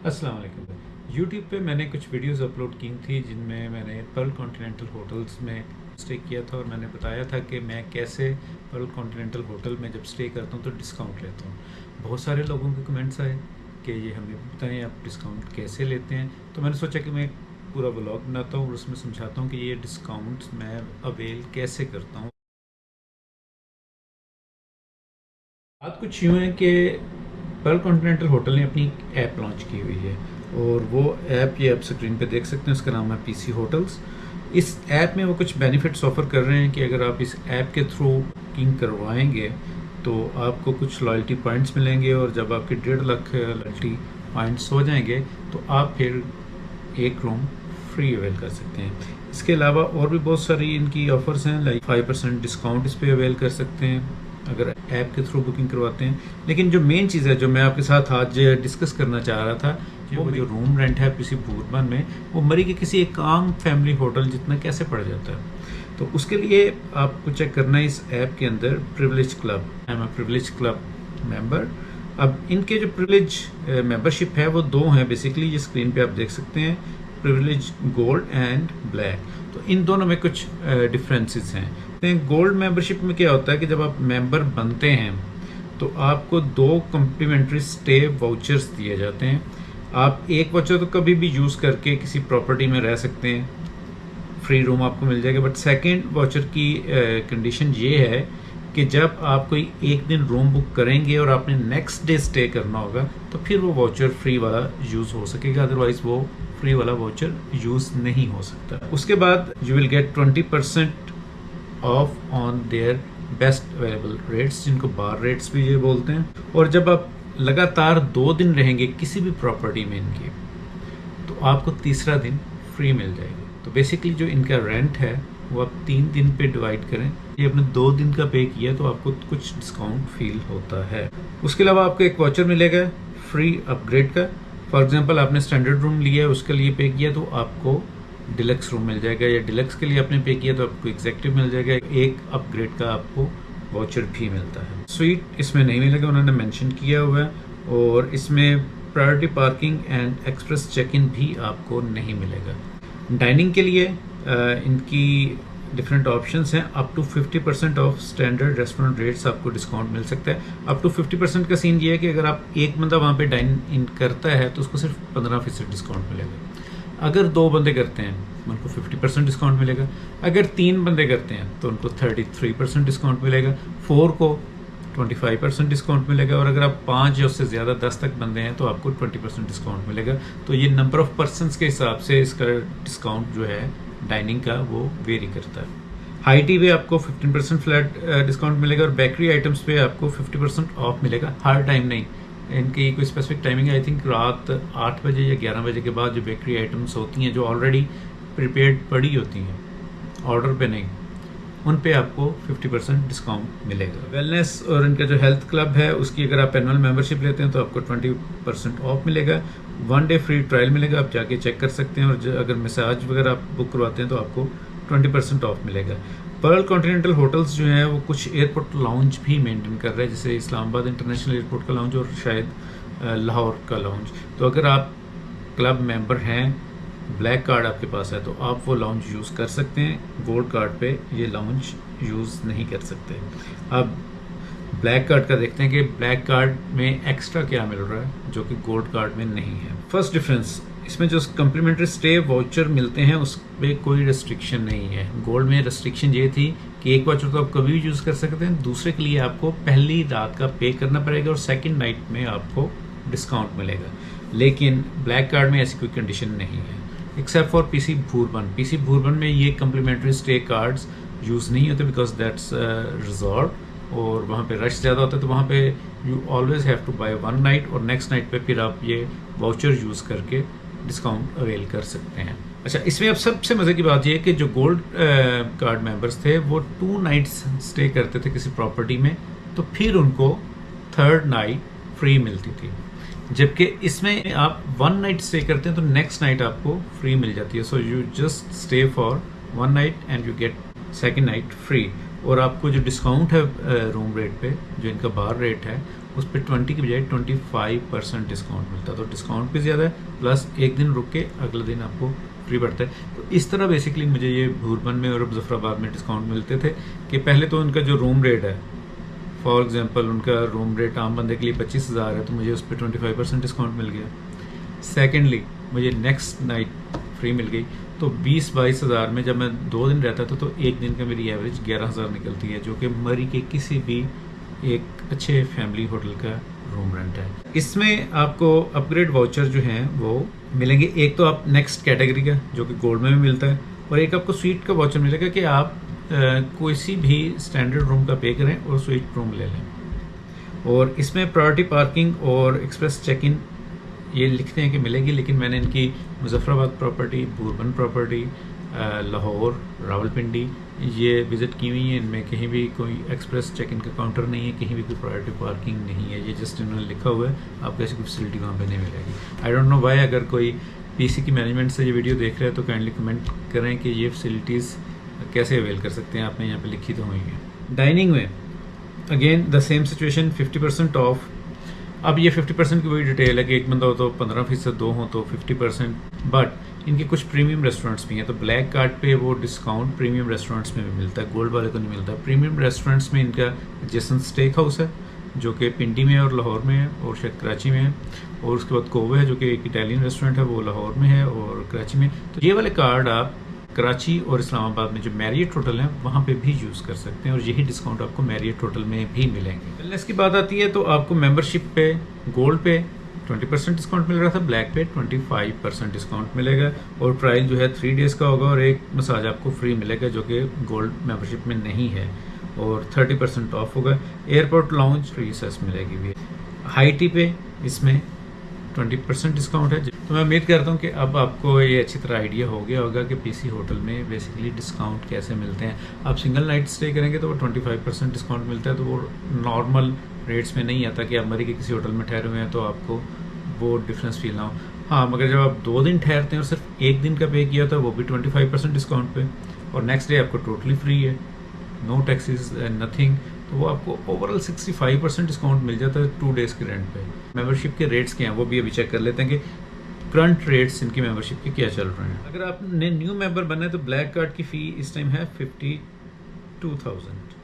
अस्सलाम वालेकुम। यूट्यूब पे मैंने कुछ वीडियोस अपलोड की थी जिनमें मैंने पर्ल कॉन्टिनेंटल होटल्स में स्टे किया था और मैंने बताया था कि मैं कैसे पर्ल कॉन्टिनेंटल होटल में जब स्टे करता हूँ तो डिस्काउंट लेता हूँ। बहुत सारे लोगों के कमेंट्स आए कि ये हमें बताएं आप डिस्काउंट कैसे लेते हैं। तो मैंने सोचा कि मैं पूरा व्लॉग बनाता हूँ और उसमें समझाता हूँ कि ये डिस्काउंट मैं अवेल कैसे करता हूँ। बात कुछ यूँ है कि पर्ल कॉन्टिनेंटल होटल ने अपनी ऐप लॉन्च की हुई है और वो ऐप ये आप स्क्रीन पे देख सकते हैं, उसका नाम है पीसी होटल्स। इस ऐप में वो कुछ बेनिफिट्स ऑफर कर रहे हैं कि अगर आप इस ऐप के थ्रू बुकिंग करवाएंगे तो आपको कुछ लॉयल्टी पॉइंट्स मिलेंगे और जब आपके 1.5 लाख लॉयल्टी पॉइंट्स हो जाएंगे तो आप फिर एक रूम फ्री अवेल कर सकते हैं। इसके अलावा और भी बहुत सारी इनकी ऑफर्स हैं, लाइक 5% डिस्काउंट इस पे अवेल कर सकते हैं अगर ऐप के थ्रू बुकिंग करवाते हैं। लेकिन जो मेन चीज़ है जो मैं आपके साथ आज डिस्कस करना चाह रहा था, वो जो रूम रेंट है पीसी भूरबन में, वो मरी के किसी एक आम फैमिली होटल जितना कैसे पड़ जाता है। तो उसके लिए आपको चेक करना है इस ऐप के अंदर privilege club. I am a privilege club member. अब इनके जो प्रिविलेज मेंबरशिप है वो दो हैं बेसिकली, ये स्क्रीन पे आप देख सकते हैं, प्रिविलेज गोल्ड एंड ब्लैक। तो इन दोनों में कुछ डिफरेंसेस हैं। गोल्ड मेंबरशिप में क्या होता है कि जब आप मेंबर बनते हैं तो आपको 2 कम्प्लीमेंट्री स्टे वाउचर्स दिए जाते हैं। आप एक वाउचर तो कभी भी यूज़ करके किसी प्रॉपर्टी में रह सकते हैं, फ्री रूम आपको मिल जाएगा। बट सेकेंड वाउचर की कंडीशन ये है कि जब आप कोई एक दिन रूम बुक करेंगे और आपने नेक्स्ट डे स्टे करना होगा तो फिर वो वाउचर फ्री वाला यूज़ हो सकेगा, अदरवाइज वो फ्री वाला वाउचर यूज़ नहीं हो सकता। उसके बाद you will get 20% of on their best available rates, जिनको बार रेट्स भी ये बोलते हैं। और जब आप लगातार 2 दिन रहेंगे किसी भी प्रॉपर्टी में इनकी, तो आपको तीसरा दिन फ्री मिल जाएगी। तो बेसिकली जो इनका रेंट है वो आप 3 दिन पे डिवाइड करें, ये आपने 2 दिन का पे किया तो आपको कुछ डिस्काउंट फील होता है। उसके अलावा आपको एक वाउचर मिलेगा फ्री अपग्रेड का। फॉर एग्जांपल आपने स्टैंडर्ड रूम लिया है, उसके लिए पे किया तो आपको डिलक्स रूम मिल जाएगा, या डिलक्स के लिए आपने पे किया तो आपको एग्जेक्टिव मिल जाएगा। एक अपग्रेड का आपको वाउचर भी मिलता है। स्वीट इसमें नहीं मिलेगा, उन्होंने मेंशन किया हुआ है। और इसमें priority parking and express check in भी आपको नहीं मिलेगा। डाइनिंग के लिए इनकी डिफरेंट ऑप्शंस हैं। Up to 50% off standard restaurant rates आपको डिस्काउंट मिल सकता है। अप टू 50% का सीन ये है कि अगर आप एक बंदा वहाँ पे डाइन इन करता है तो उसको सिर्फ 15% डिस्काउंट मिलेगा। अगर 2 बंदे करते हैं उनको 50% डिस्काउंट मिलेगा। अगर 3 बंदे करते हैं तो उनको 33% डिस्काउंट मिलेगा। 4 को 25% डिस्काउंट मिलेगा। और अगर आप 5 या उससे ज़्यादा 10 तक बंदे हैं तो आपको 20% डिस्काउंट मिलेगा। तो ये नंबर ऑफ पर्सनस के हिसाब से इसका डिस्काउंट जो है डाइनिंग का वो वेरी करता है। हाई टी पे आपको 15% फ्लैट डिस्काउंट मिलेगा और बेकरी आइटम्स पे आपको 50% ऑफ मिलेगा। हर टाइम नहीं, इनकी कोई स्पेसिफिक टाइमिंग है। आई थिंक रात 8 बजे या 11 बजे के बाद जो बेकरी आइटम्स होती हैं जो ऑलरेडी प्रिपेयर्ड पड़ी होती हैं, ऑर्डर पे नहीं, उन पे आपको 50% डिस्काउंट मिलेगा। वेलनेस और इनका जो हेल्थ क्लब है उसकी अगर आप एनुअल मेंबरशिप लेते हैं तो आपको 20% ऑफ मिलेगा। 1 डे फ्री ट्रायल मिलेगा, आप जाके चेक कर सकते हैं। और अगर मसाज वगैरह आप बुक करवाते हैं तो आपको 20% ऑफ मिलेगा। पर्ल कॉन्टिनेंटल होटल्स जो हैं वो कुछ एयरपोर्ट लाउंज भी मेंटेन कर रहे हैं, जैसे इस्लामाबाद इंटरनेशनल एयरपोर्ट का लाउंज और शायद लाहौर का लाउंज। तो अगर आप क्लब मेंबर हैं, ब्लैक कार्ड आपके पास है, तो आप वो लाउंज यूज़ कर सकते हैं। गोल्ड कार्ड पे ये लाउंज यूज़ नहीं कर सकते। अब ब्लैक कार्ड का देखते हैं कि ब्लैक कार्ड में एक्स्ट्रा क्या मिल रहा है जो कि गोल्ड कार्ड में नहीं है। फर्स्ट डिफरेंस, इसमें जो कम्प्लीमेंट्री स्टे वाउचर मिलते हैं उस पर कोई रेस्ट्रिक्शन नहीं है। गोल्ड में रेस्ट्रिक्शन ये थी कि एक वाउचर तो आप कभी भी यूज़ कर सकते हैं, दूसरे के लिए आपको पहली रात का पे करना पड़ेगा और सेकेंड नाइट में आपको डिस्काउंट मिलेगा। लेकिन ब्लैक कार्ड में ऐसी कोई कंडीशन नहीं है except for PC Bhurban. PC Bhurban में ये कम्प्लीमेंट्री स्टे कार्ड्स यूज़ नहीं होते बिकॉज दैट्स रिजॉर्ट और वहाँ पे रश ज़्यादा होता है। तो वहाँ पे you always have to buy 1 night और नेक्स्ट नाइट पे फिर आप ये वाउचर यूज़ करके डिस्काउंट अवेल कर सकते हैं। अच्छा, इसमें अब सबसे मज़े की बात यह है कि जो गोल्ड कार्ड मेंबर्स थे वो 2 नाइट्स स्टे करते थे किसी प्रॉपर्टी में, तो फिर उनको 3rd नाइट फ्री मिलती थी। जबकि इसमें आप 1 नाइट स्टे करते हैं तो नेक्स्ट नाइट आपको फ्री मिल जाती है। So you just stay for 1 night and you get second night free. और आपको जो डिस्काउंट है रूम रेट पे, जो इनका बार रेट है, उस पर 20 की बजाय 25% डिस्काउंट मिलता है। तो डिस्काउंट भी ज़्यादा है, प्लस एक दिन रुक के अगले दिन आपको फ्री पड़ता है। तो इस तरह बेसिकली मुझे ये भूरबन में और मुजफ्फराबाद में डिस्काउंट मिलते थे कि पहले तो उनका जो रूम रेट है, फॉर एग्जांपल उनका रूम रेट आम बंदे के लिए 25,000 है, तो मुझे उस पर 25% डिस्काउंट मिल गया। सेकेंडली मुझे नेक्स्ट नाइट फ्री मिल गई, तो 20-22 हज़ार में जब मैं 2 दिन रहता था तो एक दिन का मेरी एवरेज 11,000 निकलती है, जो कि मरी के किसी भी एक अच्छे फैमिली होटल का रूम रेंट है। इसमें आपको अपग्रेड वाउचर जो हैं वो मिलेंगे। एक तो आप नेक्स्ट कैटेगरी का जो कि गोल्ड में भी मिलता है, और एक आपको स्वीट का वाउचर मिलेगा कि आप कोई सी भी स्टैंडर्ड रूम का पे करें और स्वीट रूम ले लें। और इसमें प्रायोरिटी पार्किंग और एक्सप्रेस चेक इन ये लिखते हैं कि मिलेगी, लेकिन मैंने इनकी मुजफ्फराबाद प्रॉपर्टी, भूरबन प्रॉपर्टी, लाहौर, रावलपिंडी ये विज़िट की हुई है। इनमें कहीं भी कोई एक्सप्रेस चेक इन का काउंटर नहीं है, कहीं भी कोई प्रायोरिटी पार्किंग नहीं है। ये जस्ट इन्होंने लिखा हुआ है, आपको ऐसी कोई फैसिलिटी वहाँ पे नहीं मिलेगी। I don't know why. अगर कोई पीसी की मैनेजमेंट से ये वीडियो देख रहे हैं तो काइंडली कमेंट करें कि ये फैसिलिटीज़ कैसे अवेल कर सकते हैं। आपने यहाँ पे लिखी तो हुई है। डाइनिंग में again the same situation, 50% of. अब ये 50% की वही डिटेल है कि एक बंदा हो तो 15%, दो हो तो 50%। बट इनके कुछ प्रीमियम रेस्टोरेंट्स भी हैं, तो ब्लैक कार्ड पे वो डिस्काउंट प्रीमियम रेस्टोरेंट्स में भी मिलता है, गोल्ड वाले को नहीं मिलता। प्रीमियम रेस्टोरेंट्स में इनका जेसन स्टेक हाउस है जो कि पिंडी में और लाहौर में है और शायद कराची में है, और उसके बाद कोवे है जो कि एक इटालियन रेस्टोरेंट है, वो लाहौर में है और कराची में। तो ये वाले कार्ड आप कराची और इस्लामाबाद में जो मैरियट होटल हैं वहाँ पे भी यूज़ कर सकते हैं, और यही डिस्काउंट आपको मैरियट होटल में भी मिलेंगे। वेलनेस की बात आती है तो आपको मेंबरशिप पे गोल्ड पे 20% डिस्काउंट मिल रहा था, ब्लैक पे 25% डिस्काउंट मिलेगा, और प्राइस जो है 3 डेज़ का होगा, और एक मसाज आपको फ्री मिलेगा जो कि गोल्ड मेंबरशिप में नहीं है, और 30% ऑफ होगा। एयरपोर्ट लाउंज फ्री सेस मिलेगी भी। हाई टी पे इसमें 20% डिस्काउंट है। तो मैं उम्मीद करता हूँ कि अब आपको ये अच्छी तरह आइडिया हो गया होगा कि पीसी होटल में बेसिकली डिस्काउंट कैसे मिलते हैं। आप सिंगल नाइट स्टे करेंगे तो वो 25% डिस्काउंट मिलता है, तो वो नॉर्मल रेट्स में नहीं आता कि आप मरी के किसी होटल में ठहरे हुए हैं तो आपको वो डिफरेंस फील ना हो। हाँ, मगर जब आप 2 दिन ठहरते हैं और सिर्फ एक दिन का पे किया था वो भी 25% डिस्काउंट पे, और नेक्स्ट डे आपको टोटली फ्री है, नो टैक्सेस नथिंग, तो वो आपको ओवरऑल 65% डिस्काउंट मिल जाता है 2 डेज़ के रेंट पे। मेंबरशिप के रेट्स क्या हैं वो भी अभी चेक कर लेते हैं कि करंट रेट्स इनकी मेंबरशिप के क्या चल रहे हैं। अगर आपने न्यू मेंबर बनना है तो ब्लैक कार्ड की फ़ी इस टाइम है 52,000,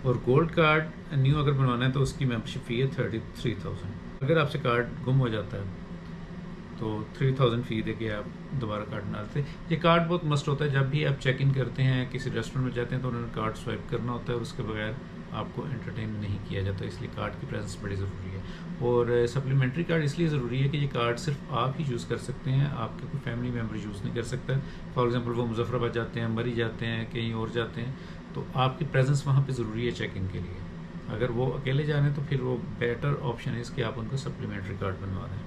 और गोल्ड कार्ड न्यू अगर बनवाना है तो उसकी मेंबरशिप फ़ी है 33,000। अगर आपसे कार्ड गुम हो जाता है तो 3,000 फ़ी दे के आप दोबारा कार्ड बना लेते हैं। ये कार्ड बहुत मस्ट होता है, जब भी आप चेक इन करते हैं किसी रेस्टोरेंट में जाते हैं तो उन्होंने कार्ड स्वाइप करना होता है, और उसके बगैर आपको एंटरटेन नहीं किया जाता, इसलिए कार्ड की प्रेजेंस बड़ी ज़रूरी है। और सप्लीमेंट्री कार्ड इसलिए ज़रूरी है कि ये कार्ड सिर्फ आप ही यूज़ कर सकते हैं, आपके कोई फैमिली मेम्बर यूज़ नहीं कर सकता। फॉर एग्जांपल वो मुजफ्फराबाद जाते हैं, मरी जाते हैं, कहीं और जाते हैं, तो आपकी प्रेजेंस वहाँ पे ज़रूरी है चेक इन के लिए। अगर वो अकेले जा रहे हैं तो फिर वो बेटर ऑप्शन है इसके आप उनको सप्लीमेंट्री कार्ड बनवा दें।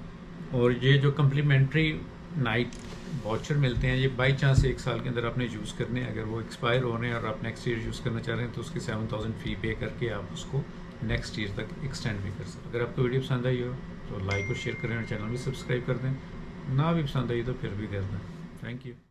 और ये जो कम्प्लीमेंट्री नाइट वाउचर मिलते हैं ये बाई चांस 1 साल के अंदर आपने यूज़ करने हैं। अगर वो एक्सपायर हो रहे हैं और आप नेक्स्ट ईयर यूज़ करना चाह रहे हैं तो उसकी 7,000 फ़ी पे करके आप उसको नेक्स्ट ईयर तक एक्सटेंड भी कर सकते हैं। अगर आपको वीडियो पसंद आई हो तो लाइक और शेयर करें और चैनल भी सब्सक्राइब कर दें, ना भी पसंद आई तो फिर भी कर दें। Thank you.